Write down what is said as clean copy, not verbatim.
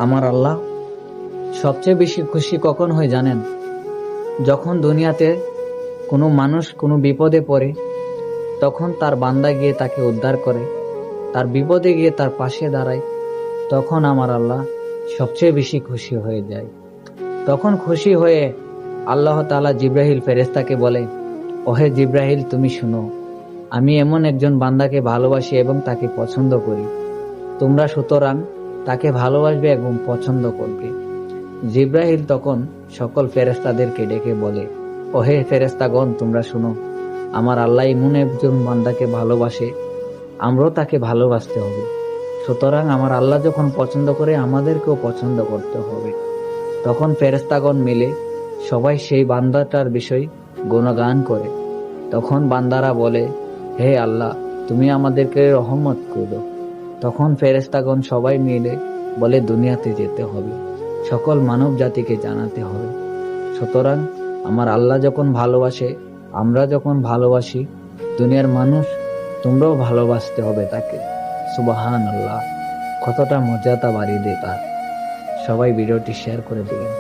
আমার আল্লাহ সবচেয়ে বেশি খুশি কখন হয় জানেন? যখন দুনিয়াতে কোনো মানুষ কোনো বিপদে পড়ে, তখন তার বান্দা গিয়ে তাকে উদ্ধার করে, তার বিপদে গিয়ে তার পাশে দাঁড়ায়, তখন আমার আল্লাহ সবচেয়ে বেশি খুশি হয়ে যায়। তখন খুশি হয়ে আল্লাহ তাআলা জিব্রাহিল ফেরেশতাকে বলে, ওহে জিব্রাহিল, তুমি শুনো, আমি এমন একজন বান্দাকে ভালোবাসি এবং তাকে পছন্দ করি, তোমরা সুতরাং তাকে ভালোবাসবে এবং পছন্দ করবে। জিব্রাহিল তখন সকল ফেরেশতাদেরকে ডেকে বলে, ওহে ফেরেশতাগণ, তোমরা শুনো, আমার আল্লাহ এমন একজন বান্দাকে ভালোবাসে, আমরাও তাকে ভালোবাসতে হবে। সুতরাং আমার আল্লাহ যখন পছন্দ করে, আমাদেরকেও পছন্দ করতে হবে। তখন ফেরেশতাগণ মিলে সবাই সেই বান্দাটার বিষয় গুণগান করে। তখন বান্দারা বলে, হে আল্লাহ, তুমি আমাদেরকে রহমত করো। তখন ফেরেশতাগণ সবাই মিলে বলে, দুনিয়াতে যেতে হবে, সকল মানব জাতিকে জানাতে হবে। সুতরাং আমার আল্লাহ যখন ভালোবাসে, আমরা যখন ভালোবাসি, দুনিয়ার মানুষ তোমরাও ভালোবাসতে হবে তাকে। সুবহানাল্লাহ, কতটা মর্যাদা বাড়িয়ে দেয় তার। সবাই ভিডিওটি শেয়ার করে দিবেন।